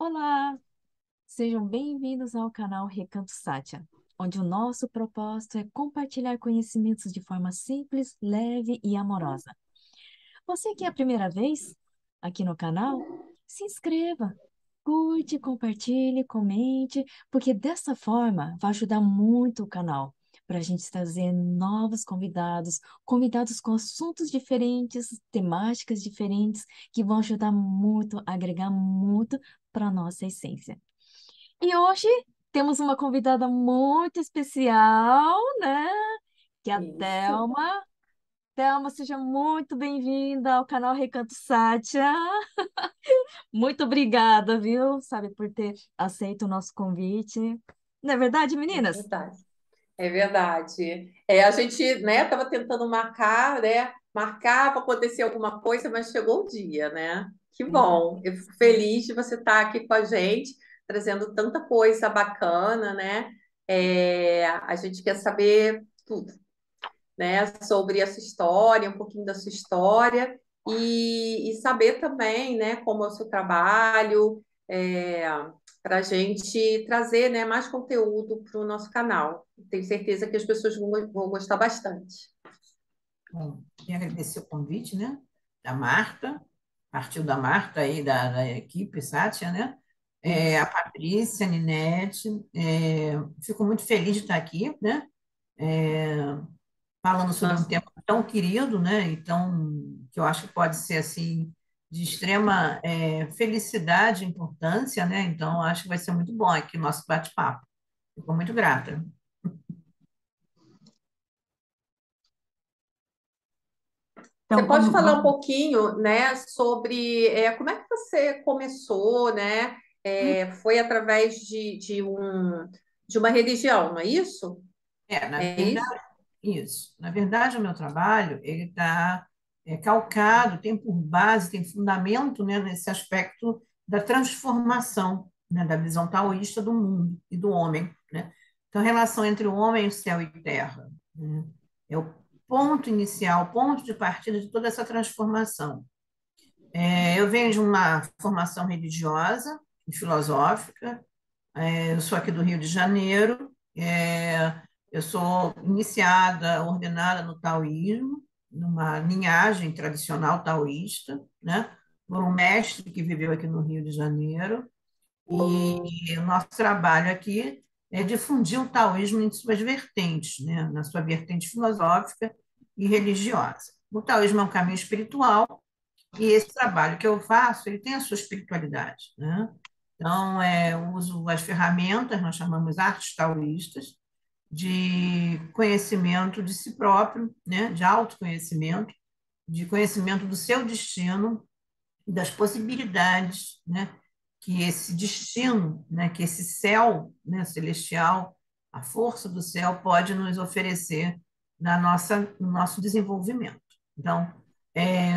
Olá, sejam bem-vindos ao canal Recanto Sátia, onde o nosso propósito é compartilhar conhecimentos de forma simples, leve e amorosa. Você que é a primeira vez aqui no canal, se inscreva, curte, compartilhe, comente, porque dessa forma vai ajudar muito o canal para a gente trazer novos convidados, convidados com assuntos diferentes, temáticas diferentes, que vão ajudar muito, agregar muito para a nossa essência. E hoje temos uma convidada muito especial, né? Que é a Isso. Thelma. Thelma, seja muito bem-vinda ao canal Recanto Sátia. Muito obrigada, viu? Sabe, por ter aceito o nosso convite. Não é verdade, É meninas? verdade. É verdade. A gente, né, estava tentando marcar, né, marcar para acontecer alguma coisa, mas chegou o dia, né? Que bom. Eu fico feliz de você estar aqui com a gente, trazendo tanta coisa bacana, né? A gente quer saber tudo, né, sobre a sua história, um pouquinho da sua história e saber também, né, como é o seu trabalho, para a gente trazer, né, mais conteúdo para o nosso canal. Tenho certeza que as pessoas vão gostar bastante. Bom, queria agradecer o convite, né, da Marta, partiu da Marta aí, da equipe Sátia, né, a Isso. Patrícia, a Ninete, fico muito feliz de estar aqui, né, falando sobre um Nossa, tema tão querido, né, que eu acho que pode ser, assim, de extrema felicidade e importância, né, então acho que vai ser muito bom aqui o nosso bate-papo. Fico muito grata. você Então, pode falar um vamos. pouquinho, né, sobre como é que você começou, né? Foi através de uma religião, não é isso? Na É isso? verdade, isso. Na verdade, o meu trabalho, ele está calcado, tem por base, tem fundamento, né, nesse aspecto da transformação, né, da visão taoísta do mundo e do homem, né? Então, a relação entre o homem, o céu e terra, né, é o ponto inicial, o ponto de partida de toda essa transformação. Eu venho de uma formação religiosa e filosófica, eu sou aqui do Rio de Janeiro, eu sou iniciada, ordenada no taoísmo, numa linhagem tradicional taoísta, né, por um mestre que viveu aqui no Rio de Janeiro, e o nosso trabalho aqui é difundir o taoísmo em suas vertentes, né, na sua vertente filosófica e religiosa. O taoísmo é um caminho espiritual, e esse trabalho que eu faço, ele tem a sua espiritualidade, né? Então, eu uso as ferramentas, nós chamamos artes taoístas, de conhecimento de si próprio, né? De autoconhecimento, de conhecimento do seu destino e das possibilidades, né? Que esse destino, né? Que esse céu, né? Celestial, a força do céu pode nos oferecer no nosso desenvolvimento. Então, é,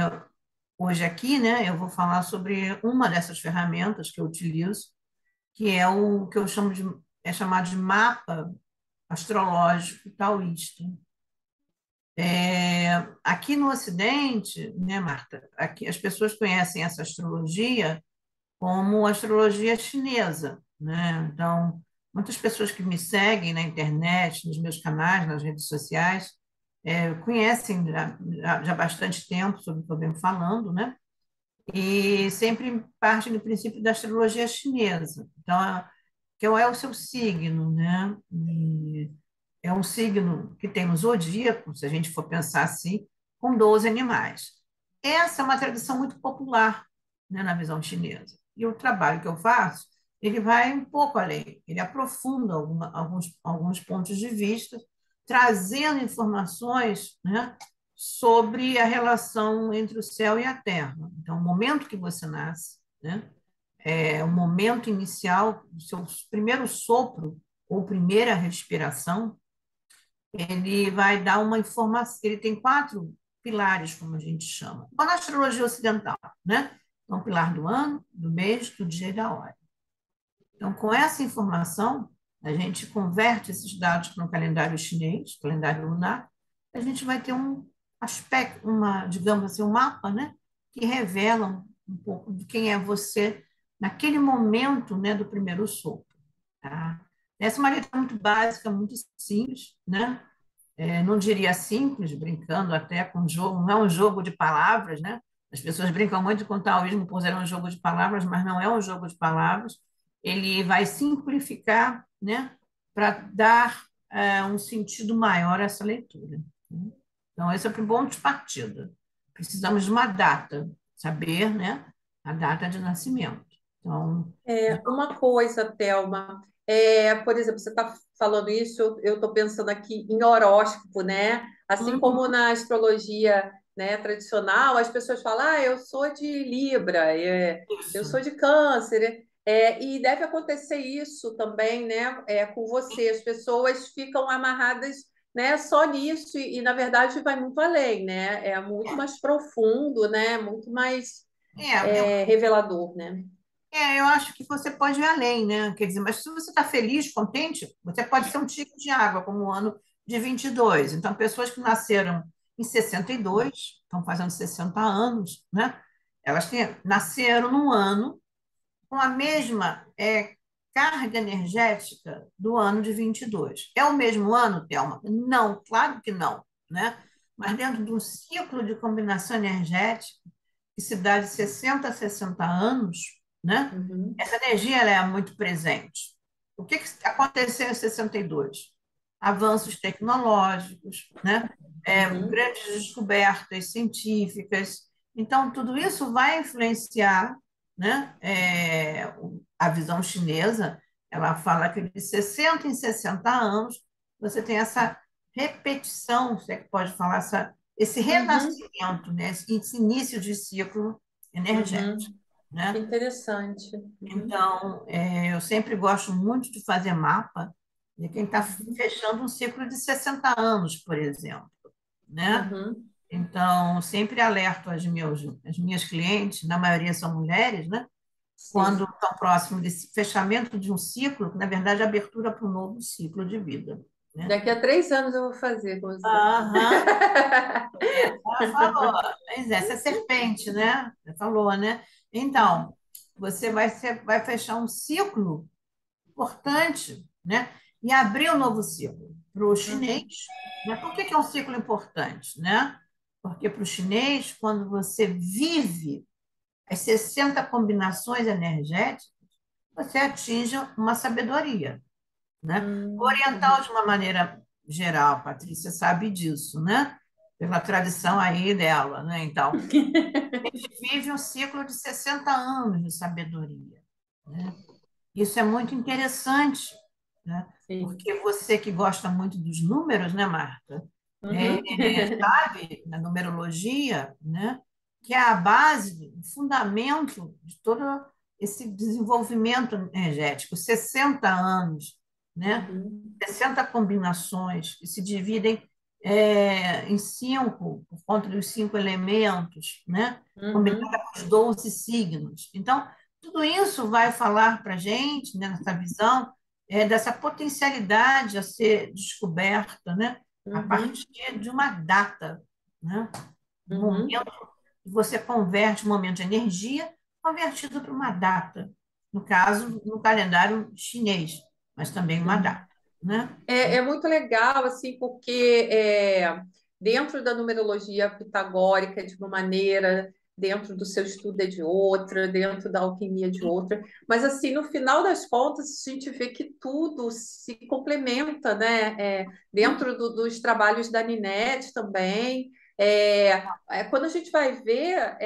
hoje aqui, né, eu vou falar sobre uma dessas ferramentas que eu utilizo, que é o que eu chamo é chamado de mapa astrológico taoísta. Aqui no Ocidente, né, Marta, aqui as pessoas conhecem essa astrologia como astrologia chinesa, né? Então, muitas pessoas que me seguem na internet, nos meus canais, nas redes sociais, conhecem já há bastante tempo sobre o que eu venho falando, né? E sempre parte do princípio da astrologia chinesa. Então, que é o seu signo, né? E é um signo que tem no zodíaco, se a gente for pensar assim, com 12 animais. Essa é uma tradição muito popular, né, na visão chinesa. E o trabalho que eu faço, ele vai um pouco além, ele aprofunda alguns pontos de vista, trazendo informações, né, sobre a relação entre o céu e a terra. Então, o momento que você nasce, né, é o momento inicial, o seu primeiro sopro ou primeira respiração, ele vai dar uma informação. Ele tem quatro pilares, como a gente chama, na astrologia ocidental, né? Então, o pilar do ano, do mês, do dia e da hora. Então, com essa informação, a gente converte esses dados para um calendário chinês, calendário lunar, a gente vai ter um aspecto, digamos assim, um mapa, né? Que revela um pouco de quem é você naquele momento, né, do primeiro sopro. Tá? Essa é uma letra muito básica, muito simples, né? Não diria simples, brincando até com jogo, não é um jogo de palavras, né? As pessoas brincam muito com o taoísmo por ser um jogo de palavras, mas não é um jogo de palavras. Ele vai simplificar, né, para dar um sentido maior a essa leitura. Né? Então, esse é o ponto de partida. Precisamos de uma data, saber, né, a data de nascimento. Então, Uma coisa, Thelma, por exemplo, você está falando isso, eu estou pensando aqui em horóscopo, né? Assim como uhum, na astrologia, né, tradicional, as pessoas falam, eu sou de Libra, eu isso. sou de Câncer, e deve acontecer isso também, né, com você. As pessoas ficam amarradas, né, só nisso e, na verdade, vai muito além, né? É muito mais profundo, né? Muito mais Eu revelador, né? eu acho que você pode ir além, né? Quer dizer, mas se você está feliz, contente, você pode ser um tipo de água, como o ano de 22. Então, pessoas que nasceram em 62, estão fazendo 60 anos, né? Elas nasceram num ano com a mesma carga energética do ano de 22. É o mesmo ano, Thelma? Não, claro que não, né? Mas dentro de um ciclo de combinação energética, que se dá de 60 a 60 anos, né? Uhum. Essa energia ela é muito presente. O que aconteceu em 62? Avanços tecnológicos, né? Uhum, Grandes descobertas científicas. Então, tudo isso vai influenciar, né? A visão chinesa, ela fala que de 60 em 60 anos você tem essa repetição, se é que pode falar, esse uhum, renascimento, né? Esse início de ciclo energético, uhum. Que né? interessante. Uhum, Então, eu sempre gosto muito de fazer mapa de quem está uhum, fechando um ciclo de 60 anos, por exemplo, né? uhum. Então, sempre alerto as minhas clientes, na maioria são mulheres, né? Quando Sim. estão próximos desse fechamento de um ciclo, que, na verdade, é abertura para um novo ciclo de vida, né? Daqui a 3 anos eu vou fazer com você. Aham, ela falou, pois é, essa é serpente, né? Você falou, né? Uhum, Então, você vai fechar um ciclo importante, né? E abrir um novo ciclo. Para o chinês, uhum, né? Por que que é um ciclo importante, né? Porque para o chinês, quando você vive as 60 combinações energéticas, você atinge uma sabedoria, né? Oriental, de uhum. uma maneira geral, Patrícia sabe disso, né? Pela tradição aí dela, né? Então, vive um ciclo de 60 anos de sabedoria, né? Isso é muito interessante, né? Sim. Porque você que gosta muito dos números, né, Marta? Uhum. Sabe, na numerologia, né, que é a base, o fundamento de todo esse desenvolvimento energético. 60 anos, né? Uhum. 60 combinações que se dividem em cinco, por conta dos cinco elementos, né? Combinada Uhum. com os 12 signos. Então, tudo isso vai falar para a gente, né, nessa visão, dessa potencialidade a ser descoberta, né? A Uhum. partir de uma data, né? Um Uhum. momento que você converte um momento de energia convertido para uma data. No caso, no calendário chinês, mas também uma Sim. data, né? É muito legal, assim, porque dentro da numerologia pitagórica, de uma maneira, dentro do seu estudo é de outra, dentro da alquimia de outra, mas, assim, no final das contas, a gente vê que tudo se complementa, né? Dentro dos trabalhos da Ninete também. Quando a gente vai ver,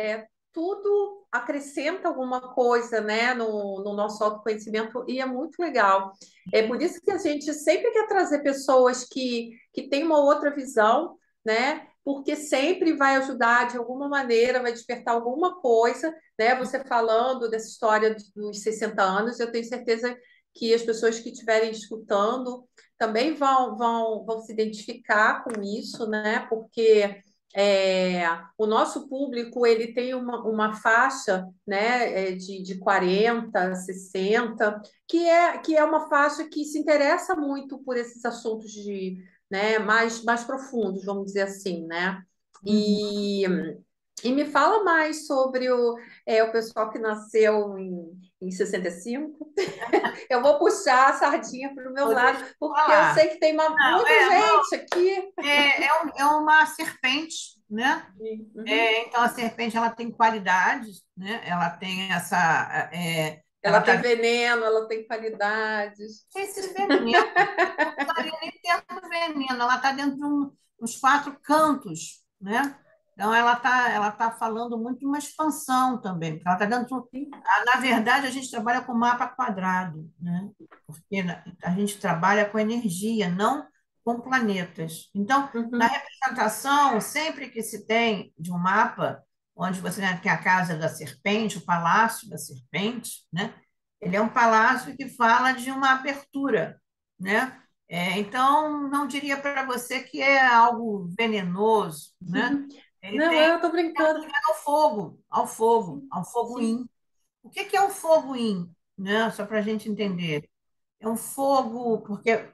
tudo acrescenta alguma coisa, né, no nosso autoconhecimento, e é muito legal. É por isso que a gente sempre quer trazer pessoas que têm uma outra visão, né? Porque sempre vai ajudar de alguma maneira, vai despertar alguma coisa, né? Você falando dessa história dos 60 anos, eu tenho certeza que as pessoas que estiverem escutando também vão se identificar com isso, né? Porque o nosso público ele tem uma faixa, né, de 40, 60, que é uma faixa que se interessa muito por esses assuntos né, mais profundos, vamos dizer assim, né? Uhum. E E me fala mais sobre o pessoal que nasceu em 65. Eu vou puxar a sardinha para o meu Então, lado, deixa eu porque eu falar. sei que tem Não, muita gente aqui. é uma serpente, né? Uhum. Então, a serpente ela tem qualidades, né? Ela tem essa. Ela Ela está tem veneno, ela tem qualidades. esse veneno, não estaria nem tendo veneno, ela está dentro dos quatro cantos, né? Então, ela tá falando muito de uma expansão também, porque ela está dentro. Na verdade, a gente trabalha com mapa quadrado, né? Porque a gente trabalha com energia, não com planetas. Então, na Uhum. representação, sempre que se tem de um mapa, onde você tem a casa da serpente, o palácio da serpente, né? Ele é um palácio que fala de uma abertura, né? Então, não diria para você que é algo venenoso, né? Ele Não, tem eu tô brincando. ao fogo, ao fogo, Sim, ao fogo sim. in. O que é o fogo in, né? Só para a gente entender. É um fogo, porque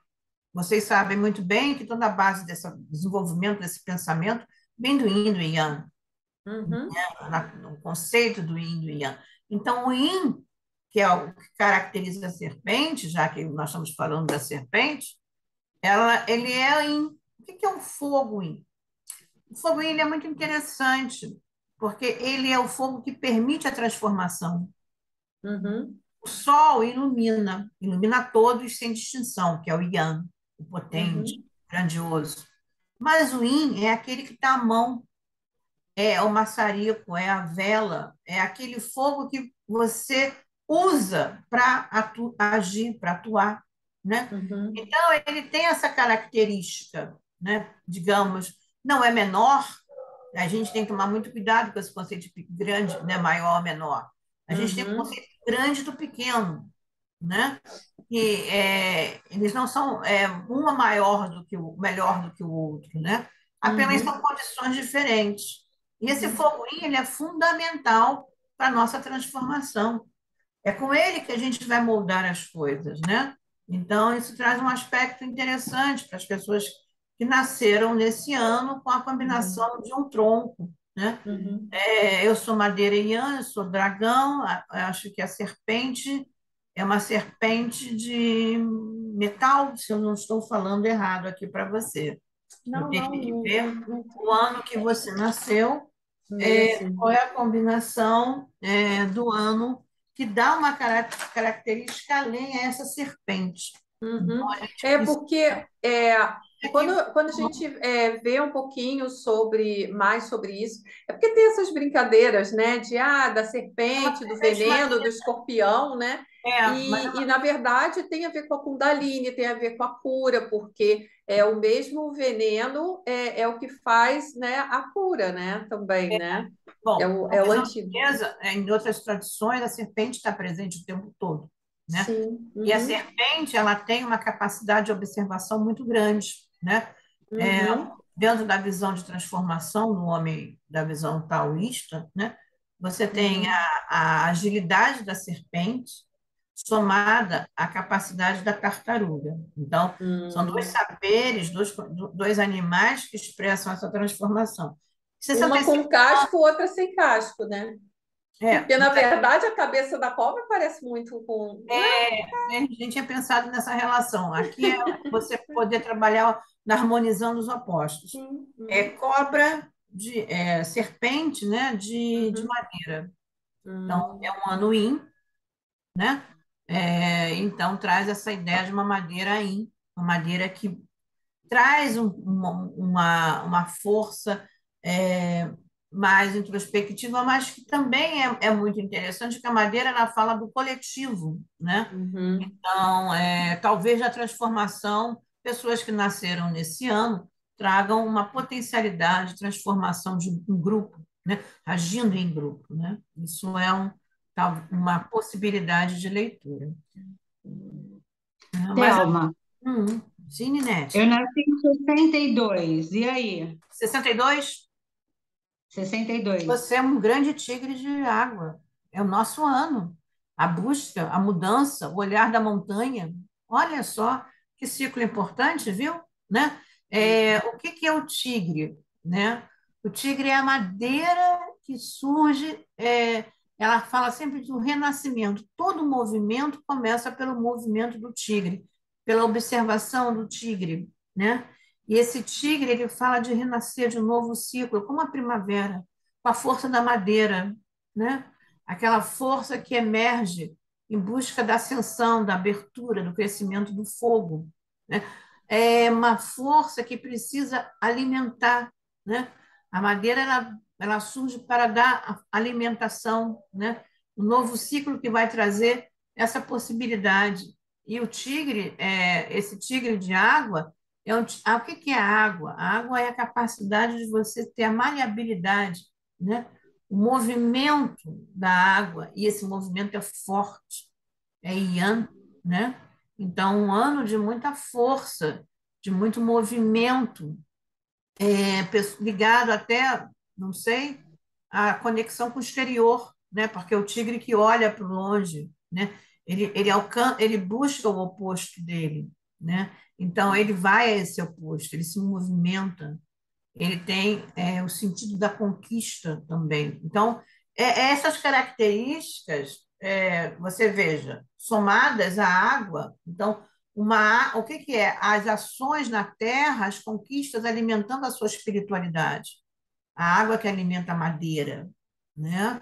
vocês sabem muito bem que toda a base desse desenvolvimento desse pensamento vem do yin e do yang, Uhum. no conceito do yin e do yang. Então, o yin, que é o que caracteriza a serpente, já que nós estamos falando da serpente, ele é yin. O que é o fogo yin? O fogo yin ele é muito interessante, porque ele é o fogo que permite a transformação. Uhum. O sol ilumina todos sem distinção, que é o yang, o potente, Uhum. grandioso. Mas o yin é aquele que está à mão, é o maçarico, é a vela, é aquele fogo que você usa para agir, para atuar, né? Uhum. Então, ele tem essa característica, né? Digamos, não é menor, a gente tem que tomar muito cuidado com esse conceito de grande, né? Maior, menor. A gente tem o Uhum. conceito grande do pequeno, né? Que eles não são uma maior do que o melhor do que o outro, né? Apenas são Uhum. condições diferentes. E esse Uhum. fogo-in, ele é fundamental para a nossa transformação. É com ele que a gente vai moldar as coisas, né? Então, isso traz um aspecto interessante para as pessoas que nasceram nesse ano com a Uhum. combinação de um tronco, né? Uhum. Eu sou madeira Ian, eu sou dragão, acho que a serpente é uma serpente de metal, se eu não estou falando errado aqui para você. Eu Não, teria não, que não, ver não, o ano que você nasceu, meio qual assim. é a combinação do ano que dá uma característica além a essa serpente. Então, Uhum. a gente É precisa porque aqui. quando a gente vê um pouquinho mais sobre isso, é porque tem essas brincadeiras, né, da É uma serpente, do serpente veneno, do maligna, escorpião, né? mas E na verdade tem a ver com a Kundalini, tem a ver com a cura, porque é o mesmo veneno é o que faz, né, a cura, né? Também, né? bom, na É o visão antídoto. chinesa, em outras tradições, a serpente está presente o tempo todo, né? Sim. E a Uhum. serpente, ela tem uma capacidade de observação muito grande, né? É, Uhum. dentro da visão de transformação no homem, da visão taoísta, né? Você tem Uhum. a agilidade da serpente somada à capacidade da tartaruga. Então, são dois Hum. saberes, dois animais que expressam essa transformação. Uma 65 com casco, outra sem casco, né? é, Porque, na verdade, a cabeça da cobra parece muito com. Né? a gente tinha pensado nessa relação. Aqui é você poder trabalhar na harmonizando os opostos. Sim. É Uhum. cobra serpente, né, de Uhum. madeira. Então, é Uhum. um ano yin, né? Então, traz essa ideia de uma madeira yin, uma madeira que traz uma força é, mais introspectiva, mas que também é muito interessante, que a madeira ela fala do coletivo, né? Uhum. Então, talvez a transformação, pessoas que nasceram nesse ano tragam uma potencialidade de transformação de um grupo, né? Agindo em grupo, né? Isso é uma possibilidade de leitura. Mas, Thelma, sim, Ninete. eu nasci em 62. E aí? 62. 62. Você é um grande tigre de água. É o nosso ano. A busca, a mudança, o olhar da montanha. Olha só que ciclo importante, viu? Né? O que é o tigre? Né? O tigre é a madeira que surge, ela fala sempre do renascimento. Todo movimento começa pelo movimento do tigre, pela observação do tigre, né? E esse tigre, ele fala de renascer de um novo ciclo, como a primavera, com a força da madeira, né? Aquela força que emerge em busca da ascensão, da abertura, do crescimento do fogo, né? É uma força que precisa alimentar, né? A madeira ela surge para dar alimentação, né? Um novo ciclo que vai trazer essa possibilidade. E o tigre, esse tigre de água, o que que é a água? A água é a capacidade de você ter a maleabilidade, né? O movimento da água, e esse movimento é forte, é Yan, né? Então, um ano de muita força, de muito movimento, ligado até, não sei, à conexão com o exterior, né? Porque o tigre que olha para longe, né? Ele busca o oposto dele, né? Então, ele vai a esse oposto, ele se movimenta, ele tem o sentido da conquista também. Então, essas características, você veja, somadas à água, então, o que que é? As ações na terra, as conquistas alimentando a sua espiritualidade. A água que alimenta a madeira, né?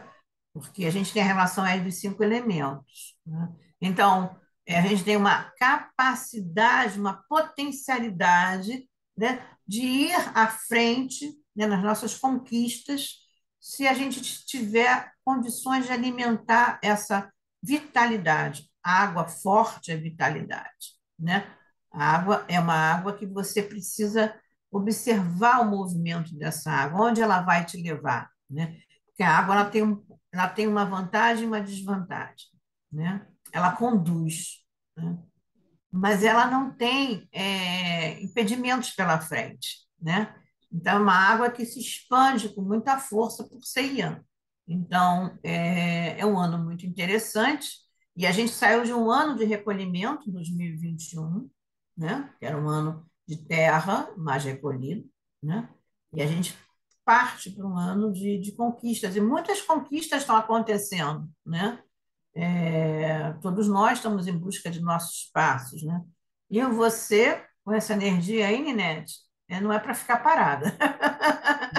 Porque a gente tem a relação aí dos cinco elementos, né? Então, a gente tem uma capacidade, uma potencialidade, né, de ir à frente, né, nas nossas conquistas, se a gente tiver condições de alimentar essa vitalidade. A água forte é vitalidade, né? A água é uma água que você precisa observar o movimento dessa água, onde ela vai te levar, né? Porque a água ela tem uma vantagem e uma desvantagem, né? Ela conduz, né? Mas ela não tem impedimentos pela frente, né? Então, é uma água que se expande com muita força por ser Yan. Então, é um ano muito interessante, e a gente saiu de um ano de recolhimento, 2021, né? Que era um ano de terra mais recolhido, né? E a gente parte para um ano de conquistas, e muitas conquistas estão acontecendo, né? Todos nós estamos em busca de nossos espaços, né? E você, com essa energia aí, Ninete, não é para ficar parada.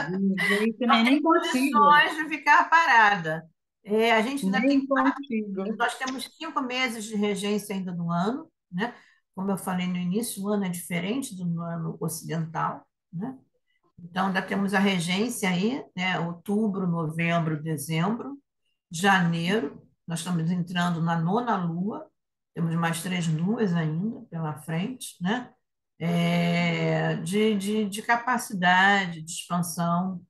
De jeito Não nem tem consigo. condições de ficar parada. A gente ainda tem, Nem consigo. nós temos 5 meses de regência ainda no ano, né? Como eu falei no início, o ano é diferente do ano ocidental, né? Então, ainda temos a regência aí, né? Outubro, novembro, dezembro, janeiro, nós estamos entrando na nona lua, temos mais 3 luas ainda pela frente, né? De capacidade, de expansão,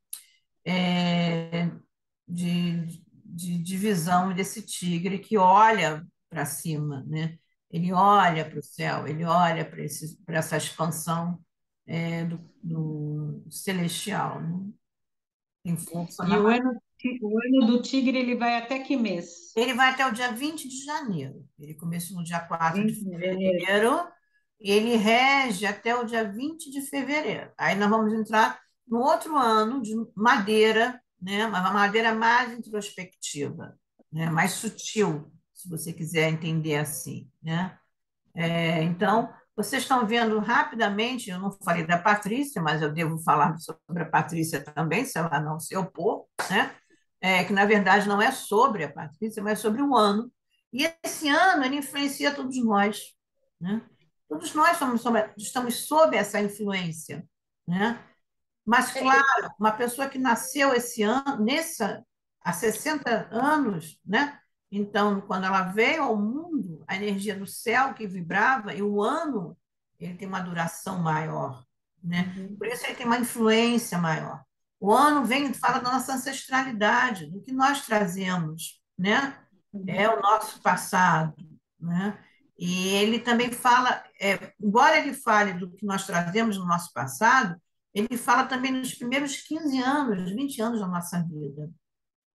de visão desse tigre que olha para cima, né? Ele olha para o céu, ele olha para essa expansão do celestial, né? Tem força E na. o ano do tigre, ele vai até que mês? Ele vai até o dia 20 de janeiro. Ele começou no dia 4 de 20 de janeiro. fevereiro e ele rege até o dia 20 de fevereiro. Aí nós vamos entrar no outro ano de madeira, né? Uma madeira mais introspectiva, né? Mais sutil, se você quiser entender assim, né? Então, vocês estão vendo rapidamente, eu não falei da Patrícia, mas eu devo falar sobre a Patrícia também, se ela não se opor, né? Que na verdade não é sobre a Patrícia, mas sobre o ano. E esse ano ele influencia todos nós, né? Todos nós estamos sob essa influência, né? Mas, claro, uma pessoa que nasceu esse ano, há 60 anos, né? Então, quando ela veio ao mundo, a energia do céu que vibrava, e o ano, ele tem uma duração maior, né? Uhum. Por isso ele tem uma influência maior. O ano fala da nossa ancestralidade, do que nós trazemos, né? É o nosso passado, né? E ele também fala, embora ele fale do que nós trazemos no nosso passado, ele fala também nos primeiros 15 anos, 20 anos da nossa vida.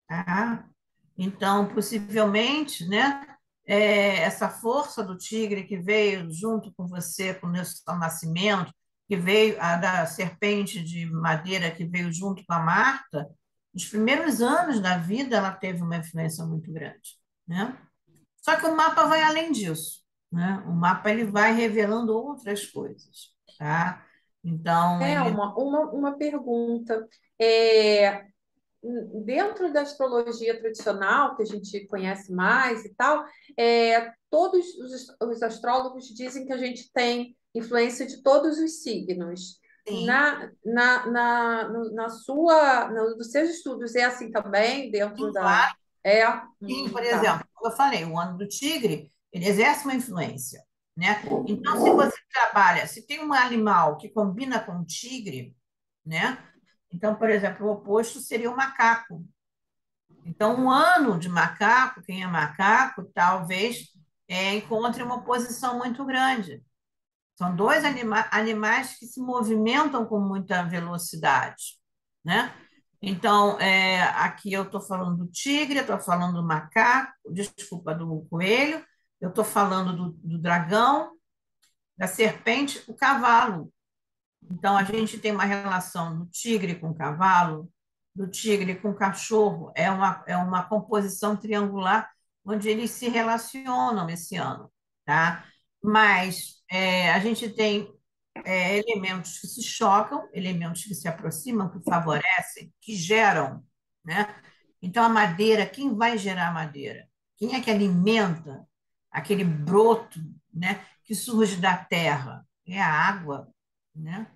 Tá? Então, possivelmente, né, essa força do tigre que veio junto com você, com o seu nascimento, que veio a da serpente de madeira que veio junto com a Marta, nos primeiros anos da vida, ela teve uma influência muito grande, né? Só que o mapa vai além disso, né? O mapa ele vai revelando outras coisas, tá? Então, É ele uma pergunta. É, dentro da astrologia tradicional, que a gente conhece mais e tal, todos os astrólogos dizem que a gente tem influência de todos os signos. tem, Na sua, nos seus estudos é assim também, dentro tem da. É? Sim, por Tá. exemplo, como eu falei, o ano do tigre, ele exerce uma influência, né? Então, se você trabalha, se tem um animal que combina com o tigre, né? Então, por exemplo, o oposto seria o macaco. Então, um ano de macaco, quem é macaco, talvez encontre uma oposição muito grande. São dois animais que se movimentam com muita velocidade, né? Então, aqui eu estou falando do tigre, eu estou falando do macaco, desculpa, do coelho, eu estou falando do dragão, da serpente, o cavalo. Então, a gente tem uma relação do tigre com o cavalo, do tigre com o cachorro, é uma composição triangular onde eles se relacionam esse ano, tá? Mas a gente tem elementos que se chocam, elementos que se aproximam, que favorecem, que geram, né? Então, a madeira, quem vai gerar a madeira? Quem é que alimenta aquele broto, né, que surge da terra? É a água, né?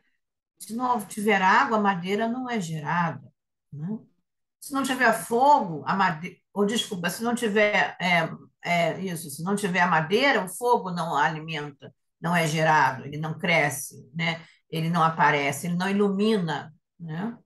Se não tiver água, a madeira não é gerada, né? Se não tiver fogo, a madeira, ou desculpa, se não tiver isso, se não tiver a madeira, o fogo não alimenta, não é gerado, ele não cresce, né? Ele não aparece, ele não ilumina, né?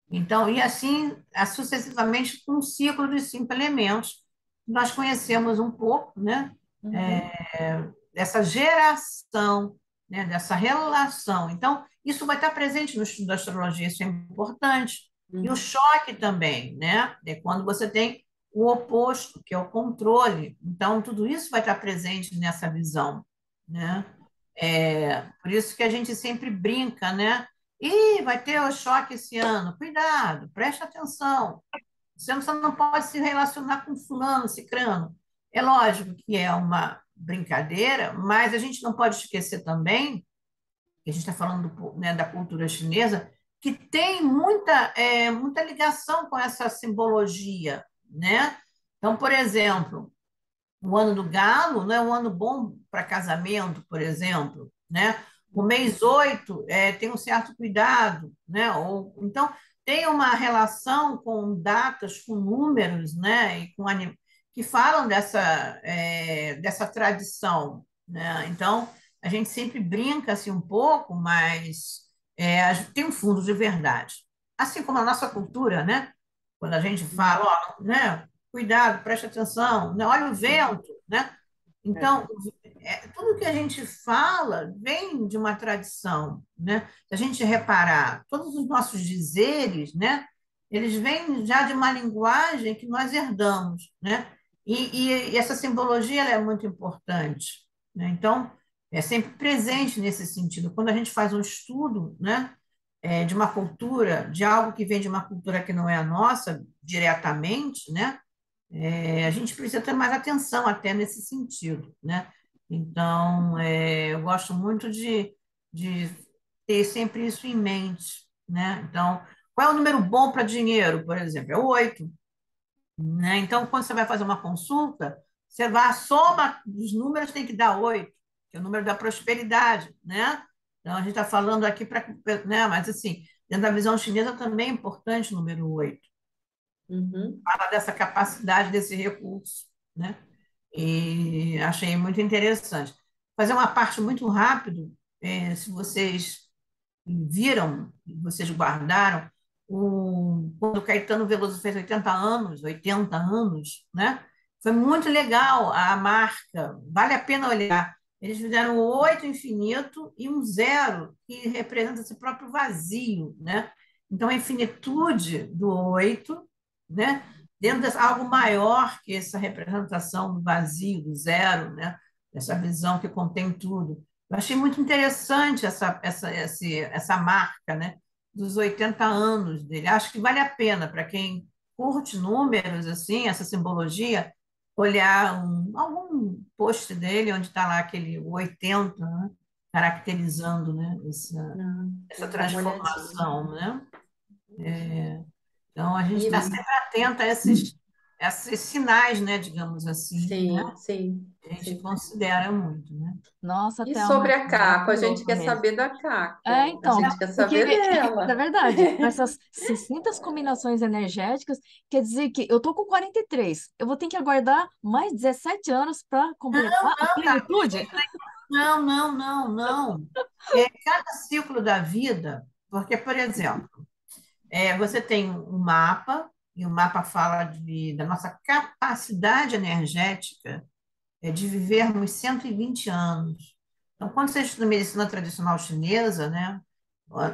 Então, e assim, sucessivamente, com um ciclo de 5 elementos, nós conhecemos um pouco, né? Uhum. Dessa geração, né? Dessa relação. Então, isso vai estar presente no estudo da astrologia, isso é importante. E o Uhum. choque também, né? É quando você tem o oposto, que é o controle. Então, tudo isso vai estar presente nessa visão, né? Por isso que a gente sempre brinca, né? Ih, vai ter o choque esse ano. Cuidado, preste atenção. Você não pode se relacionar com fulano, cicrano. É lógico que é uma brincadeira, mas a gente não pode esquecer também, que a gente está falando né, da cultura chinesa, que tem muita ligação com essa simbologia, né? Então, por exemplo, o ano do galo não é um ano bom para casamento, por exemplo, né? O mês 8 tem um certo cuidado, né? Então, tem uma relação com datas, com números, né? Que falam dessa tradição, né? Então, a gente sempre brinca assim um pouco, mas tem um fundo de verdade. Assim como a nossa cultura, né? Quando a gente fala, ó, né? Cuidado, preste atenção, né? Olha o vento, né? Então, tudo que a gente fala vem de uma tradição, né? Se a gente reparar, todos os nossos dizeres, né? Eles vêm já de uma linguagem que nós herdamos, né? E essa simbologia ela é muito importante, né? Então, é sempre presente nesse sentido. Quando a gente faz um estudo, né? De uma cultura, de algo que vem de uma cultura que não é a nossa diretamente, né? A gente precisa ter mais atenção até nesse sentido, né? Então, eu gosto muito de ter sempre isso em mente, né? Então, qual é o número bom para dinheiro, por exemplo? É o 8, né? Então, quando você vai fazer uma consulta, você vai, a soma dos números tem que dar 8, que é o número da prosperidade, né? Então, a gente está falando aqui para, né? Mas, assim, dentro da visão chinesa também é importante o número 8, Uhum. fala dessa capacidade, desse recurso, né? E achei muito interessante. Fazer uma parte muito rápido, se vocês viram, vocês guardaram, quando o Caetano Veloso fez 80 anos, né? Foi muito legal a marca, vale a pena olhar. Eles fizeram o 8 infinito e um zero, que representa esse próprio vazio, né? Então, a infinitude do 8, né? Dentro de algo maior que essa representação do vazio, do zero, né? Essa visão que contém tudo. Eu achei muito interessante essa marca, né? dos 80 anos dele. Acho que vale a pena para quem curte números, assim, essa simbologia, olhar algum post dele onde está lá aquele 80, né, caracterizando, né, essa Vou dar uma olhadinha. transformação, né? Então, a gente está E, sempre atento a esses sinais, né, digamos assim, né? sim, sim, A gente sim. considera muito, né? Nossa, E Thelma, sobre a Caco, a gente maravilhoso quer mesmo. saber da É, Caco. A então, gente quer porque, saber na dela. verdade, com essas 600 combinações energéticas, quer dizer que eu tô com 43, eu vou ter que aguardar mais 17 anos para completar a Não, Gabi, plenitude? não, não, não, não. É cada ciclo da vida, porque, por exemplo, você tem um mapa, e o mapa fala da nossa capacidade energética de vivermos 120 anos. Então, quando você estuda medicina tradicional chinesa, né,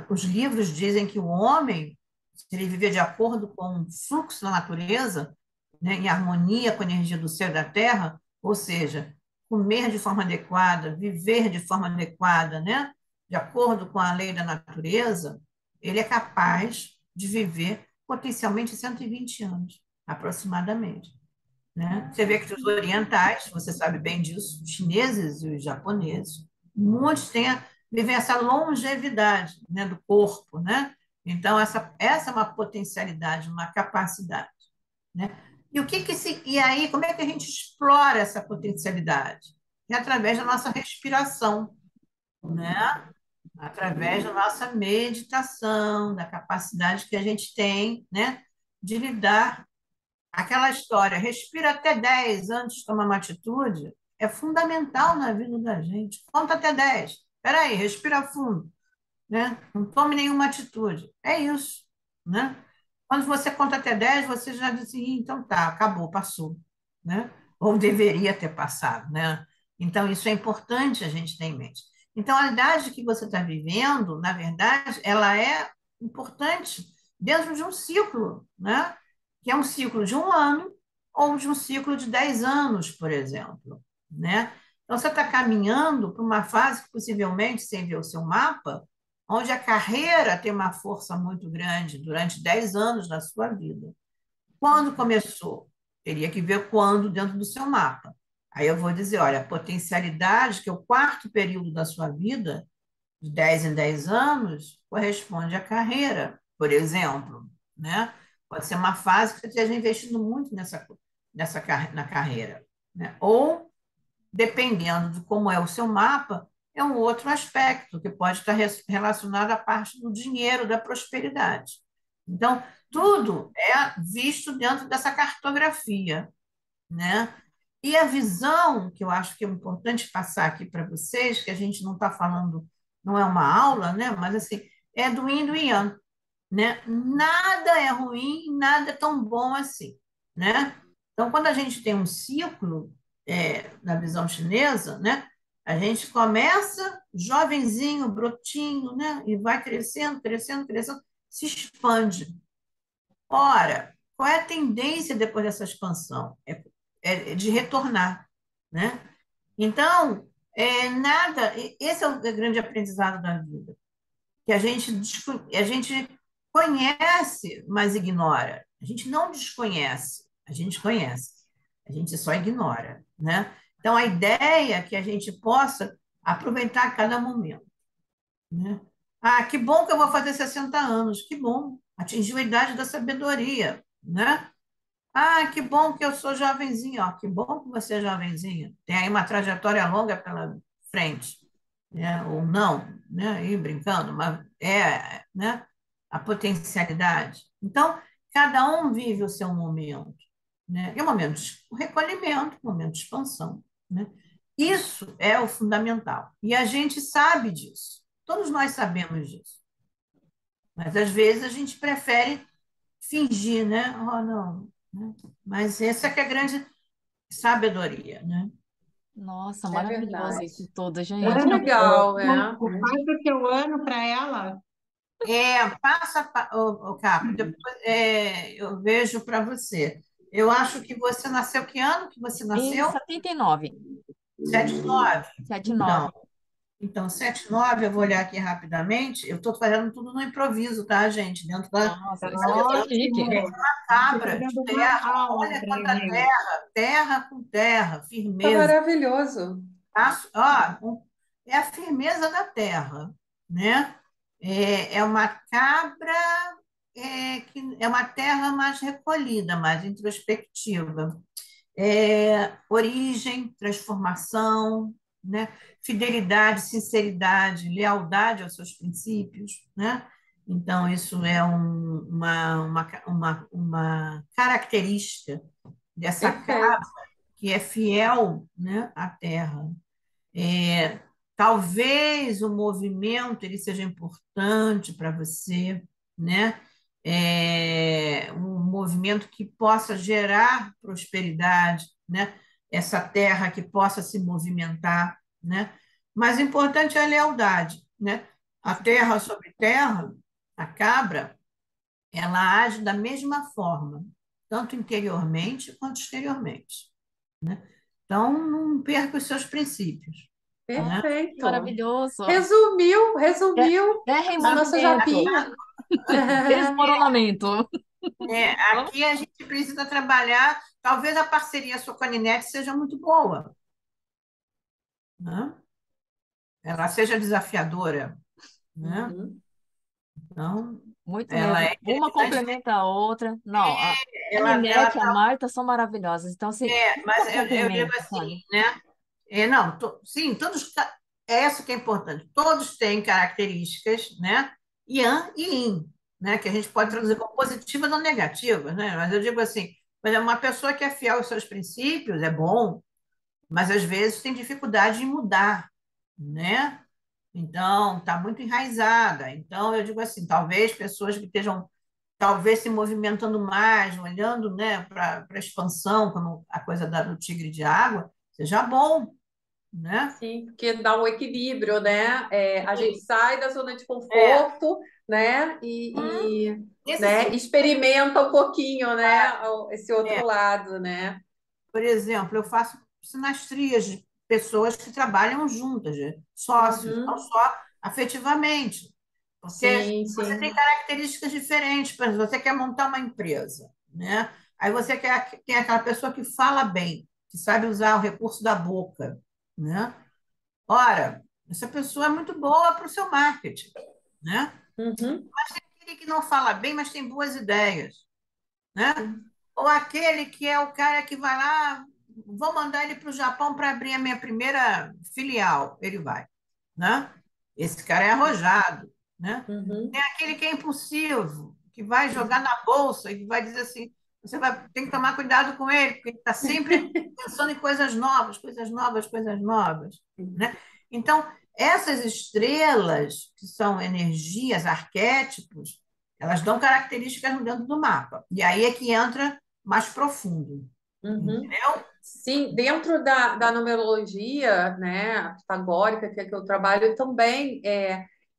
os livros dizem que o homem, se ele viver de acordo com o fluxo da natureza, né, em harmonia com a energia do céu e da terra, ou seja, comer de forma adequada, viver de forma adequada, né, de acordo com a lei da natureza, ele é capaz de viver potencialmente 120 anos, aproximadamente, né? Você vê que os orientais, você sabe bem disso, os chineses e os japoneses, muitos vivem essa longevidade, né, do corpo, né? Então, essa é uma potencialidade, uma capacidade, né? E aí, como é que a gente explora essa potencialidade? É através da nossa respiração, né? Através da nossa meditação, da capacidade que a gente tem, né, de lidar. Aquela história, respira até 10 antes de tomar uma atitude, é fundamental na vida da gente. Conta até 10. Espera aí, respira fundo, né? Não tome nenhuma atitude. É isso, né? Quando você conta até 10, você já diz assim, então tá, acabou, passou, né? Ou deveria ter passado, né? Então, isso é importante a gente ter em mente. Então, a idade que você está vivendo, na verdade, ela é importante dentro de um ciclo, né? Que é um ciclo de um ano ou de um ciclo de 10 anos, por exemplo, né? Então, você está caminhando para uma fase que possivelmente, sem ver o seu mapa, onde a carreira tem uma força muito grande durante 10 anos da sua vida. Quando começou? Teria que ver quando dentro do seu mapa. Aí eu vou dizer, olha, a potencialidade, que é o quarto período da sua vida, de 10 em 10 anos, corresponde à carreira, por exemplo, né? Pode ser uma fase que você esteja investindo muito na carreira, né? Ou dependendo de como é o seu mapa, é um outro aspecto que pode estar relacionado à parte do dinheiro, da prosperidade. Então, tudo é visto dentro dessa cartografia, né? E a visão, que eu acho que é importante passar aqui para vocês, que a gente não está falando, não é uma aula, né? Mas assim, é do yin e do yang, né? Nada é ruim, nada é tão bom assim, né? Então, quando a gente tem um ciclo, na visão chinesa, né? A gente começa jovenzinho, brotinho, né? E vai crescendo, crescendo, crescendo, se expande. Ora, qual é a tendência depois dessa expansão? É de retornar, né? Então, esse é o grande aprendizado da vida, que a gente conhece, mas ignora. A gente não desconhece, a gente conhece, a gente só ignora, né? Então, a ideia é que a gente possa aproveitar cada momento, né? Ah, que bom que eu vou fazer 60 anos, que bom, atingiu a idade da sabedoria, né? Ah, que bom que eu sou jovenzinha, ó, que bom que você é jovenzinha. Tem aí uma trajetória longa pela frente, né? Ou não, né? Aí brincando, mas né? A potencialidade. Então, cada um vive o seu momento, né? E o momento de recolhimento, o momento de expansão, né? Isso é o fundamental. E a gente sabe disso. Todos nós sabemos disso. Mas às vezes a gente prefere fingir, né? Oh, não, né? Mas essa é que é a grande sabedoria, né? Nossa, É maravilhoso verdade. isso tudo, Muito gente. legal, é. Faz o teu ano para ela. Passa, Capo, depois eu vejo para você. Eu acho que você nasceu que ano que você Em nasceu? 79, 79. 79. Então, Então, 7, 9, eu vou olhar aqui rapidamente. Eu estou fazendo tudo no improviso, tá, gente? Dentro Nossa, da que visão chique. Ótimo. Estou cabra de fazendo uma terra. aula Olha para quanta ele. terra, terra com terra, Tá firmeza. maravilhoso. É a firmeza da terra, né? É uma cabra que é uma terra mais recolhida, mais introspectiva. Origem, transformação, né? Fidelidade, sinceridade, lealdade aos seus princípios, né? Então, isso é uma característica dessa cabra Perfeito. que é fiel, né, à terra. É, talvez o movimento ele seja importante para você, né? Um movimento que possa gerar prosperidade, né? Essa terra que possa se movimentar, né? Mas o importante é a lealdade, né? A terra sobre terra, a cabra, ela age da mesma forma, tanto interiormente quanto exteriormente, né? Então, não perca os seus princípios, né? Nossa, que Perfeito. maravilhoso. Resumiu, Ter- resumiu Terra em a nossa movimento, japinha. desmoronamento. Aqui a gente precisa trabalhar, talvez a parceria sua com a Ninete seja muito boa, né? Ela seja desafiadora, né? Uhum. Então, Muito ela mesmo. é Uma interessante, complementa a outra. Não, a ela Ninete e a Marta são maravilhosas. Então, assim, mas uma eu digo complementa, assim, sabe? né? Não, sim, todos, é isso que é importante. Todos têm características, né? Yang e Yin, né? Que a gente pode traduzir como positivas ou negativas, né? Mas eu digo assim, por exemplo, uma pessoa que é fiel aos seus princípios é bom, mas às vezes tem dificuldade em mudar, né? Então, está muito enraizada. Então, eu digo assim, talvez pessoas que estejam talvez se movimentando mais, olhando, né, para a expansão, como a coisa do tigre de água, seja bom, né? Sim, porque dá um equilíbrio, né? A gente Sim. sai da zona de É, conforto, né? nesse Né? sentido, Experimenta um pouquinho, né? Esse outro é, lado, né? por exemplo, eu faço sinastrias de pessoas que trabalham juntas, de sócios, não Uhum. só afetivamente, porque Sim, você tem sim. características diferentes. Por exemplo, você quer montar uma empresa, né? Aí você tem aquela pessoa que fala bem, que sabe usar o recurso da boca, né? Ora, essa pessoa é muito boa para o seu marketing, né? Uhum. Aquele que não fala bem, mas tem boas ideias, né? Ou aquele que é o cara que vai lá, vou mandar ele para o Japão para abrir a minha primeira filial, ele vai, né? Esse cara é arrojado, né? Tem Uhum. aquele que é impulsivo, que vai jogar na bolsa e que vai dizer assim, tem que tomar cuidado com ele, porque ele está sempre pensando em coisas novas, coisas novas, coisas novas, né? Então, essas estrelas, que são energias, arquétipos, elas dão características dentro do mapa. E aí é que entra mais profundo, Uhum. entendeu? Sim, dentro da numerologia, né, pitagórica, que é que eu trabalho também,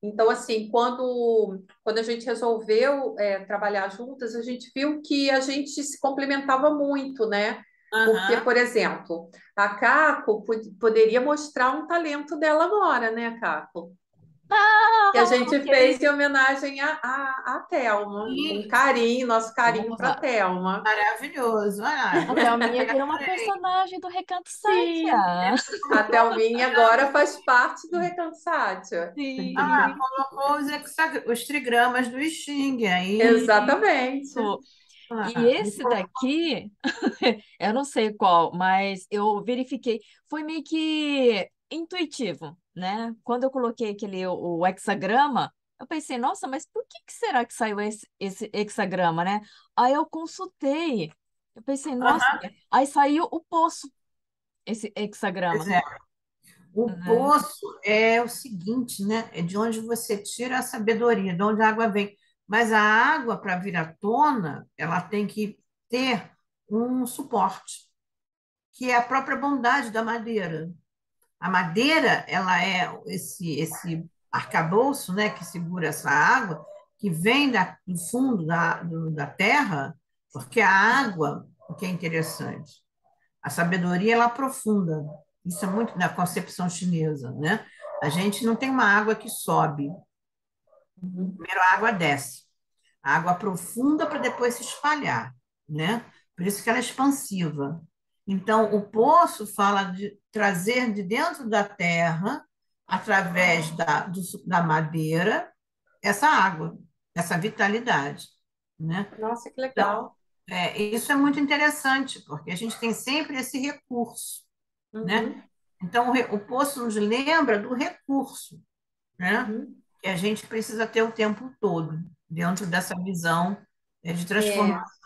então, assim, quando a gente resolveu, trabalhar juntas, a gente viu que a gente se complementava muito, né? Porque, Aham. por exemplo, a Caco poderia mostrar um talento dela agora, né, Caco? Que a Ah, gente fez ok. em homenagem à Thelma, com E carinho, nosso carinho Vamos para lá. Thelma. maravilhoso. Ah, A você Thelminha virou uma personagem do Recanto Sim. Sátia. A Thelminha agora faz parte do Recanto Sátia. Sim. colocou os trigramas do Xing aí. Exatamente. E Me esse daqui, eu não sei qual, mas eu verifiquei, foi meio que intuitivo, né? Quando eu coloquei o hexagrama, eu pensei, nossa, mas por que será que saiu esse hexagrama, né? Aí eu consultei, eu pensei, nossa, aí saiu o poço, esse Pois hexagrama, é. O né? poço é o seguinte, né? É de onde você tira a sabedoria, de onde a água vem. Mas a água, para vir à tona, ela tem que ter um suporte, que é a própria bondade da madeira. A madeira, ela é esse arcabouço, né, que segura essa água, que vem do fundo da terra, porque a água, o que é interessante, a sabedoria ela aprofunda. Isso é muito na concepção chinesa, né? A gente não tem uma água que sobe. Uhum. Primeiro a água desce. A água profunda para depois se espalhar, né? Por isso que ela é expansiva. Então, o poço fala de trazer de dentro da terra, através da madeira, essa água, essa vitalidade, né? Nossa, que Então, legal. isso é muito interessante, porque a gente tem sempre esse recurso, né? Uhum. Então, o poço nos lembra do recurso, né? Uhum. Que a gente precisa ter o tempo todo, dentro dessa visão de É. transformação.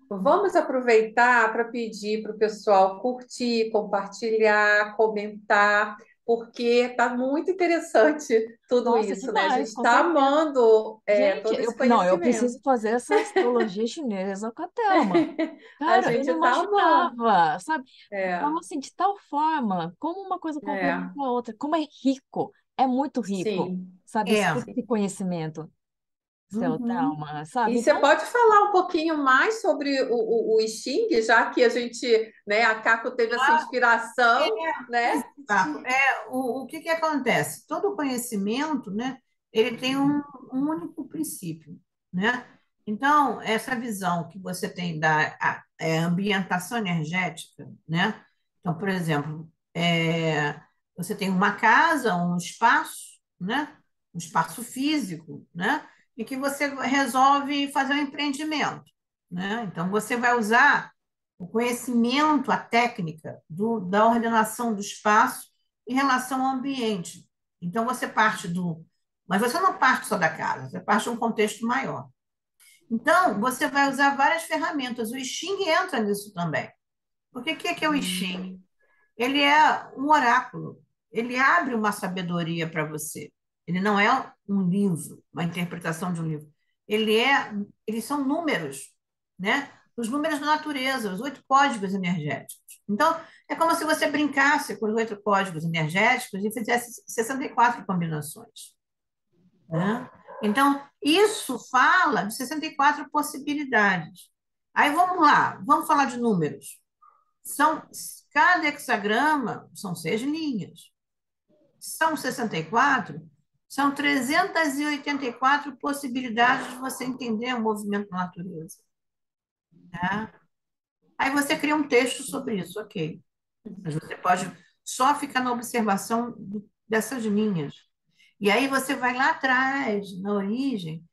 Vamos aproveitar para pedir para o pessoal curtir, compartilhar, comentar, porque está muito interessante tudo Nossa, isso, né? A gente demais, com está certeza. amando Gente, todo esse não, eu conhecimento. preciso fazer essa astrologia chinesa com a Thelma. A Cara, eu gente não está amando. imaginava, sabe? É, Fala assim, de tal forma, como uma coisa é, complementa a outra, como é rico, é muito rico, sim, sabe? É, Esse conhecimento, seu uhum. Thelma, E sabe? você Então, pode falar um pouquinho mais sobre o I Ching, já que a gente, né, a Caco teve essa inspiração, né? Exato. O que que acontece? Todo conhecimento, né, ele tem um único princípio, né? Então, essa visão que você tem da ambientação energética, né? Então, por exemplo, você tem uma casa, um espaço, né? Um espaço físico, né? E que você resolve fazer um empreendimento, né? Então, você vai usar o conhecimento, a técnica da ordenação do espaço em relação ao ambiente. Então, você parte do. Mas você não parte só da casa, você parte de um contexto maior. Então, você vai usar várias ferramentas. O I Ching entra nisso também. Porque o que é o I Ching? Ele é um oráculo. Ele abre uma sabedoria para você. Ele não é um livro, uma interpretação de um livro. Eles são números, né? Os números da natureza, os 8 códigos energéticos. Então, é como se você brincasse com os 8 códigos energéticos e fizesse 64 combinações, né? Então, isso fala de 64 possibilidades. Aí vamos lá, vamos falar de números. São, cada hexagrama são 6 linhas. São 64, são 384 possibilidades de você entender o movimento da natureza. Tá? Aí você cria um texto sobre isso, ok. Mas você pode só ficar na observação dessas linhas. E aí você vai lá atrás, na origem,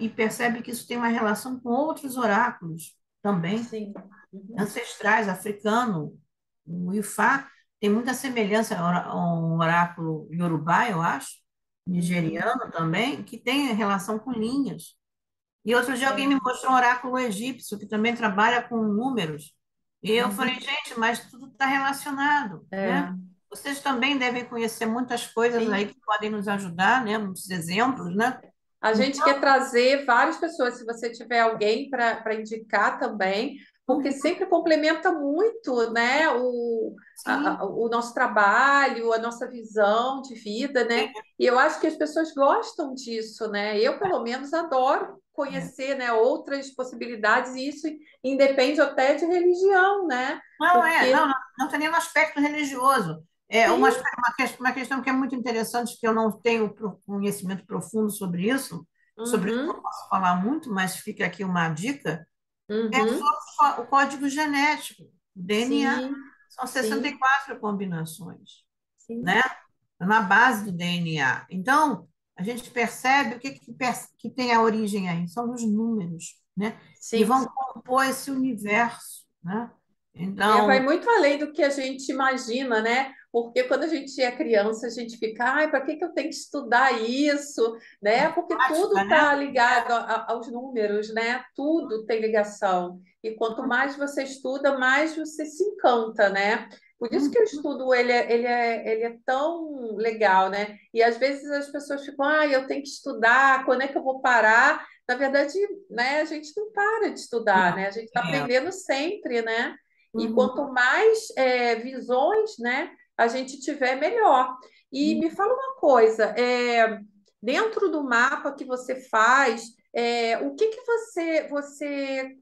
e percebe que isso tem uma relação com outros oráculos também Sim. Uhum. ancestrais, africano. O Ifá tem muita semelhança a um oráculo iorubá, eu acho, Uhum. nigeriano também, que tem relação com linhas. E outro dia alguém me É. mostrou um oráculo egípcio, que também trabalha com números. E eu falei, Uhum. gente, mas tudo está relacionado, né? É. Vocês também devem conhecer muitas coisas aí Sim. que podem nos ajudar, né? Muitos exemplos, né? A gente Então, quer trazer várias pessoas, se você tiver alguém para indicar também, porque uhum, sempre complementa muito, né, sim, o nosso trabalho, a nossa visão de vida, né? E eu acho que as pessoas gostam disso, né? Eu, pelo menos, adoro é. conhecer, né, outras possibilidades, e isso independe até de religião, né? Não, Porque, não tem nenhum aspecto religioso. É sim, uma questão que é muito interessante, que eu não tenho conhecimento profundo sobre isso eu não uhum, posso falar muito, mas fica aqui uma dica, é uhum, só o código genético, o DNA. sim, São sim, 64 combinações, sim, né? Na base do DNA. Então, a gente percebe que tem a origem aí, são os números, né? Que sim. vão compor esse universo, né? É, vai Então, muito além do que a gente imagina, né? Porque quando a gente é criança, a gente fica, ai, para que que eu tenho que estudar isso, né? Porque tudo prática, né? está ligado aos números, né? Tudo tem ligação. E quanto mais você estuda, mais você se encanta, né? Por isso que o Uhum. estudo ele é tão legal, né? E às vezes as pessoas ficam, ai, eu tenho que estudar, quando é que eu vou parar? Na verdade, né, a gente não para de estudar, Não, né? A gente está é. aprendendo sempre, né? E quanto Uhum. mais visões, né, a gente tiver, melhor. E me fala uma coisa, dentro do mapa que você faz, o que que você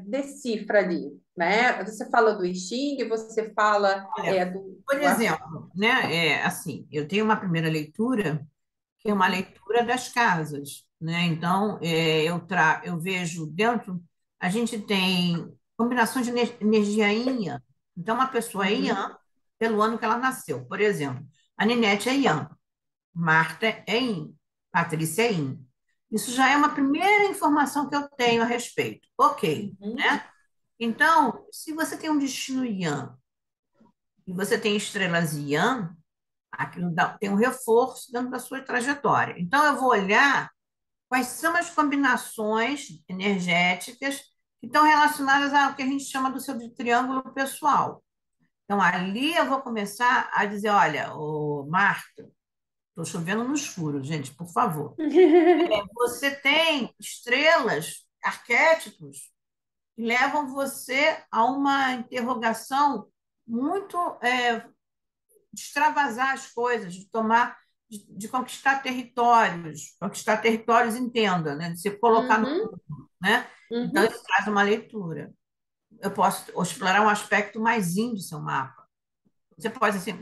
decifra ali, né? Você fala do I Ching, você fala Olha, por do exemplo, né, assim, eu tenho uma primeira leitura, que é uma Uhum, leitura das casas, né? Então, eu vejo dentro, a gente tem combinação de energia Yin. Então, uma pessoa é uhum, Yang pelo ano que ela nasceu. Por exemplo, a Ninete é Yang, Marta é Yin, Patrícia é Yin. Isso já é uma primeira informação que eu tenho a respeito. Ok, uhum, né? Então, se você tem um destino Yang e você tem estrelas Yang, aquilo tem um reforço dentro da sua trajetória. Então, eu vou olhar quais são as combinações energéticas que estão relacionadas ao que a gente chama do seu triângulo pessoal. Então, ali eu vou começar a dizer, olha, ô Marta, estou chovendo nos furos, gente, por favor. Você tem estrelas, arquétipos, que levam você a uma interrogação muito de extravasar as coisas, de tomar, de conquistar territórios, entenda, né? De se colocar no, uhum, né? Então, uhum, isso traz uma leitura. Eu posso explorar um aspecto mais índio do seu mapa.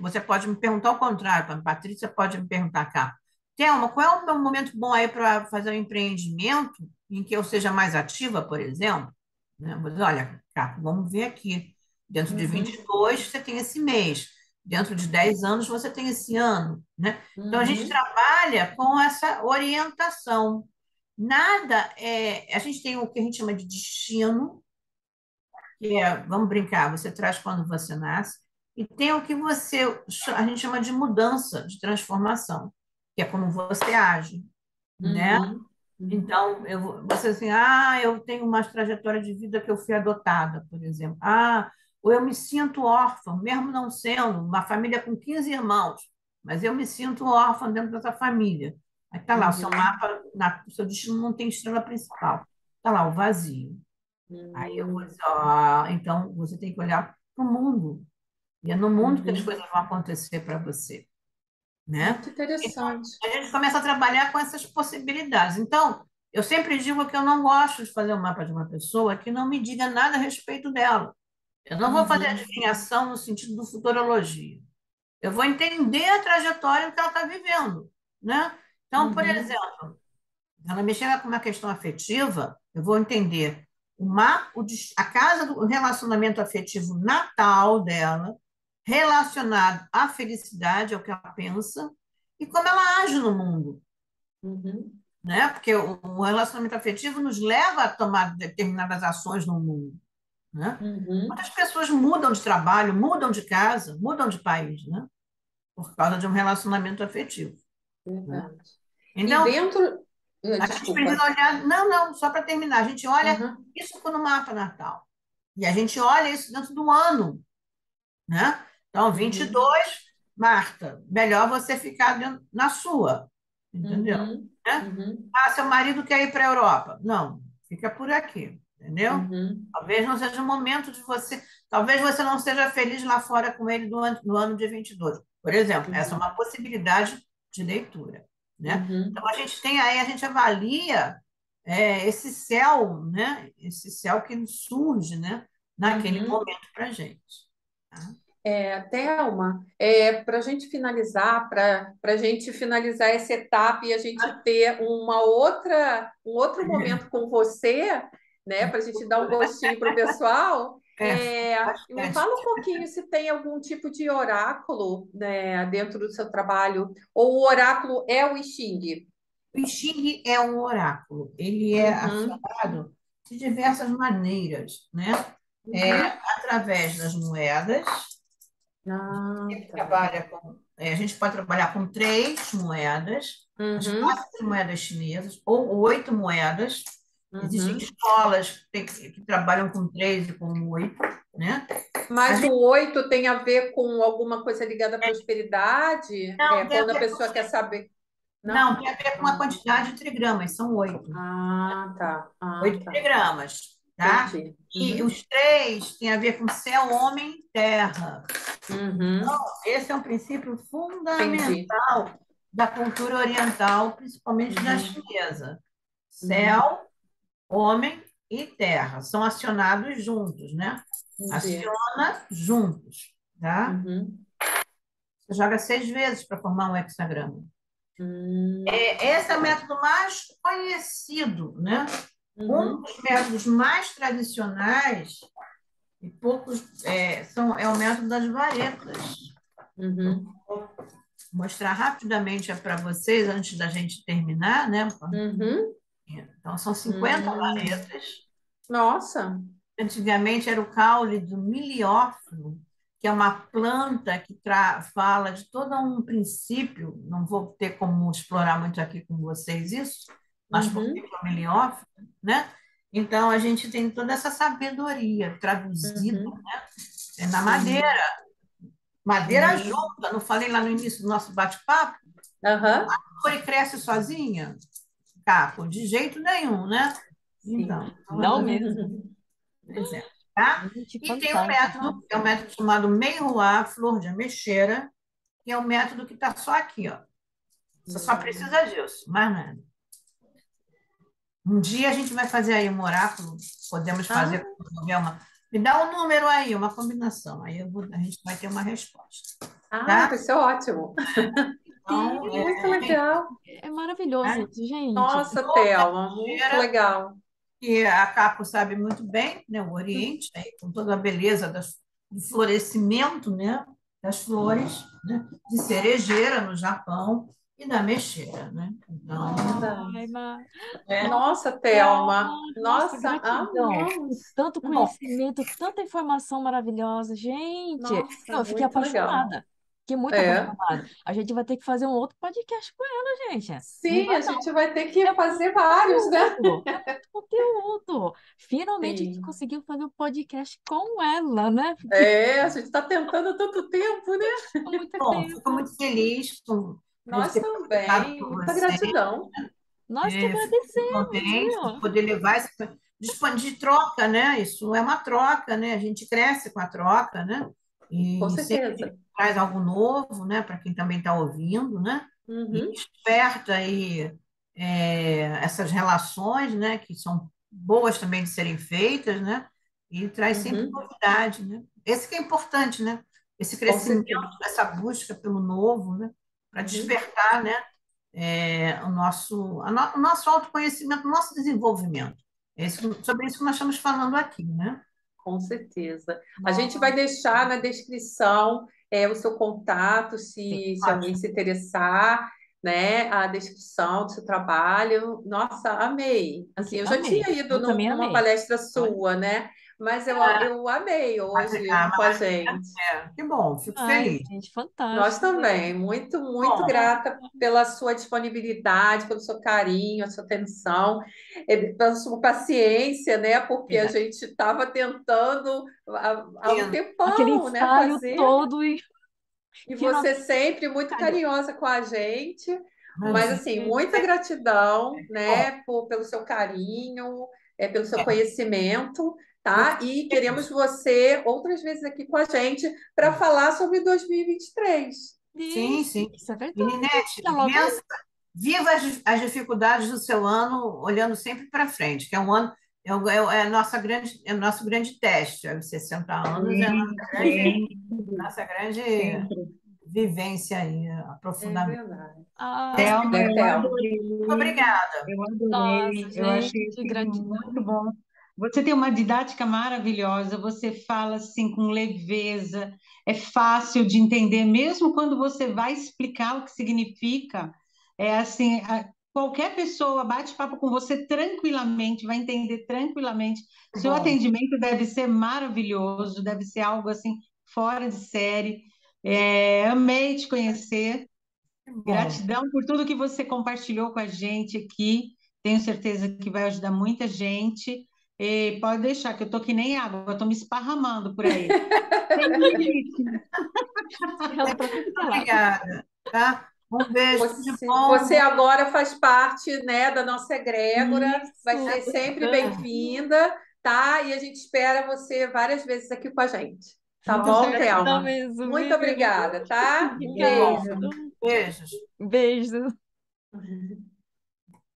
Você pode me perguntar ao contrário, a Patrícia pode me perguntar cá. Thelma, qual é o meu momento bom aí para fazer um empreendimento em que eu seja mais ativa, por exemplo? Né? Eu vou dizer, olha, cá, vamos ver aqui. Dentro de uhum, 22 você tem esse mês. Dentro de 10 anos, você tem esse ano. Né? Então, a gente uhum, trabalha com essa orientação. Nada A gente tem o que a gente chama de destino, que vamos brincar, você traz quando você nasce, e tem o que a gente chama de mudança, de transformação, que é como você age, né? uhum, uhum, Então, você assim, eu tenho uma trajetória de vida que eu fui adotada, por exemplo. Ou eu me sinto órfã, mesmo não sendo uma família com 15 irmãos, mas eu me sinto órfã dentro dessa família. Aí tá lá, o seu uhum, mapa, o seu destino não tem estrela principal. Tá lá, o vazio. Aí eu vou uhum, dizer, então você tem que olhar para o mundo. E é no mundo que as uhum. coisas vão acontecer para você, né? Muito Então, interessante. a gente começa a trabalhar com essas possibilidades. Então, eu sempre digo que eu não gosto de fazer um mapa de uma pessoa que não me diga nada a respeito dela. Eu não vou fazer Uhum, adivinhação no sentido do futurologia. Eu vou entender a trajetória que ela está vivendo, né? Então, por uhum, exemplo, ela me chega com uma questão afetiva, eu vou entender a casa do relacionamento afetivo natal dela, relacionado à felicidade, ao que ela pensa, e como ela age no mundo, uhum, né? Porque o relacionamento afetivo nos leva a tomar determinadas ações no mundo, né? uhum. Muitas pessoas mudam de trabalho, mudam de casa, mudam de país, né? Por causa de um relacionamento afetivo, né? Verdade. E Então, dentro. a gente precisa Desculpa. olhar. Não, não, só para terminar. A gente olha Aham, isso no mapa natal. E a gente olha isso dentro do ano, né? Então, uhum, 22, Marta, melhor você ficar na sua, entendeu? uhum, Né? uhum, Seu marido quer ir para a Europa. Não, fica por aqui, entendeu? uhum, Talvez não seja o momento de você. Talvez você não seja feliz lá fora com ele no ano de 22. Por exemplo, essa é uhum, uma possibilidade de leitura, né? Então, uhum, a gente tem aí, a gente avalia esse céu, né? Esse céu que surge, né? Naquele uhum. momento para a gente. Tá? Thelma, para a gente finalizar, para a gente finalizar essa etapa e a gente ter um outro momento com você, né, para a gente dar um gostinho para o pessoal, É, me bastante. fala um pouquinho se tem algum tipo de oráculo, né, dentro do seu trabalho, ou o oráculo é o I Ching? O Xing é um oráculo. Ele é Uhum, acionado de diversas maneiras, né? uhum. Através das moedas. Ah, Ele tá. trabalha a gente pode trabalhar com 3 moedas, as Uhum, clássicas moedas chinesas, ou 8 moedas. Existem uhum. escolas que trabalham com 3 e com 8, né? A Mas o gente 8 tem a ver com alguma coisa ligada à prosperidade? não tem a Quando a ver pessoa quer saber. não, Não? tem a ver com a Ah, quantidade de trigramas, são 8. tá. Ah, 8 tá. trigramas, tá? Entendi. E Uhum, os 3 têm a ver com céu, homem e terra. uhum, Esse é um princípio entendi. fundamental da cultura oriental, principalmente da Uhum, chinesa. uhum, Céu, homem e terra são acionados juntos, né? Entendi. Aciona juntos, tá? Uhum. Você joga 6 vezes para formar um hexagrama. Hum. Esse é o método mais conhecido, né? Um Uhum. dos métodos mais tradicionais e poucos é o método das varetas. Uhum. Vou mostrar rapidamente para vocês antes da gente terminar, né? Uhum. Então, são 50 Hum. varetas. Nossa. Antigamente era o caule do miliófilo, que é uma planta que fala de todo um princípio, não vou ter como explorar muito aqui com vocês isso, mas por que Uhum. que é o miliófilo, né? Então, a gente tem toda essa sabedoria traduzida Uhum. na Sim. madeira Uhum. junta, não falei lá no início do nosso bate-papo? Aham. A árvore cresce sozinha? Caco, de jeito nenhum, né? Sim. Então, Não mesmo. pois é, tá? Gente, E tem um fantástico. método, que é um método chamado Meiruá, flor de ameixeira, que é um método que está só aqui, ó. Você só Hum. precisa disso, mais nada. Um dia a gente vai fazer aí um oráculo, podemos Ah, fazer uma. Me dá um número aí, uma combinação. Aí a gente vai ter uma resposta, tá? vai ser ótimo. Sim, Então, Muito legal. é maravilhoso né? isso, gente. Nossa, Thelma, muito Ameixeira, legal. que a Caco sabe muito bem, né? O Oriente, aí, com toda a beleza do florescimento, né? Das flores, né? De cerejeira no Japão e da mexeira, né? Então, Verdade. Ai, é, Nossa, nossa, Thelma. nossa, Nossa, gratidão por amamos. tanto bom, conhecimento, tanta informação maravilhosa. Gente, Nossa, não, eu fiquei muito legal. apaixonada. Fiquei muito É. apaixonada. A gente vai ter que fazer um outro podcast com ela, gente. Não Sim, vai a não. gente vai ter que É muito fazer vários, né? conteúdo. É muito conteúdo. Finalmente a gente Sim. conseguiu fazer um podcast com ela, né? Porque É, a gente está tentando há tanto tempo, né? há muito bom, fico tempo. muito feliz de Nós ter participado também. com Muita você. gratidão. Nós que Fico agradecemos, contente de viu? poder levar de troca, né? Isso é uma troca, né? A gente cresce com a troca, né? Com E sempre certeza. traz algo novo, né? Para quem também está ouvindo, né? E Uhum, desperta aí essas relações, né? Que são boas também de serem feitas, né? E traz sempre uhum, novidade, né? Esse que é importante, né? Esse com crescimento, certeza. essa busca pelo novo, né? Para Uhum, despertar, né? O nosso autoconhecimento, o nosso desenvolvimento. Sobre isso que nós estamos falando aqui, né? com certeza. A gente vai Nossa, deixar na descrição o seu contato, sim. se alguém Ótimo. se interessar, né? A descrição do seu trabalho. Nossa, amei. Assim, Porque eu já tinha amei. ido Eu também numa amei. palestra Olha. sua, né? Mas eu amei hoje com a Maravilha. gente. Que bom, fico Ai, feliz. gente, Nós fantástico também, mesmo. muito, muito Bom, grata pela sua disponibilidade, pelo seu carinho, a sua atenção, pela sua paciência, né? Porque a Verdade. gente estava tentando há um Aquele tempão, né, ensaio fazer, todo e e você finalmente sempre muito calhou. carinhosa com a gente, mas imagina. assim, muita gratidão, Bom, né, pelo seu carinho, pelo seu é, conhecimento, eu tá? fico E queremos feliz. você outras vezes aqui com a gente para falar sobre 2023. Sim, sim. Isso é E, verdade. Ninete, Tá logo aí. viva as dificuldades do seu ano, olhando sempre para frente, que é um ano, é o nosso grande teste. Aos 60 anos é a Sim, sempre, nossa grande sempre. vivência aí, É aprofundamento. verdade. Ai, Thelma, Né, eu Thelma? Muito adorei, obrigada. eu nossa, adorei, eu achei gente, assim, gratidão. muito bom. Você tem uma didática maravilhosa, você fala assim com leveza, é fácil de entender, mesmo quando você vai explicar o que significa, é assim, qualquer pessoa bate papo com você tranquilamente, vai entender tranquilamente. Que Seu bom. atendimento deve ser maravilhoso, deve ser algo assim fora de série. É, amei te conhecer. Que bom. Gratidão por tudo que você compartilhou com a gente aqui. Tenho certeza que vai ajudar muita gente. E pode deixar que eu tô que nem água, eu tô me esparramando por aí. Sem limite. Ela para tudo que é lado. Obrigada, tá? Um beijo, tudo de Você bom. agora faz parte, né, da nossa egrégora, vai Isso, ser sempre gratidão. bem-vinda, tá? E a gente espera você várias vezes aqui com a gente. Tá Muito bom, certo. Gratidão Thelma? mesmo, Muito viu? obrigada, tá? Um Que bom. beijo. Obrigado. Beijos. Beijo.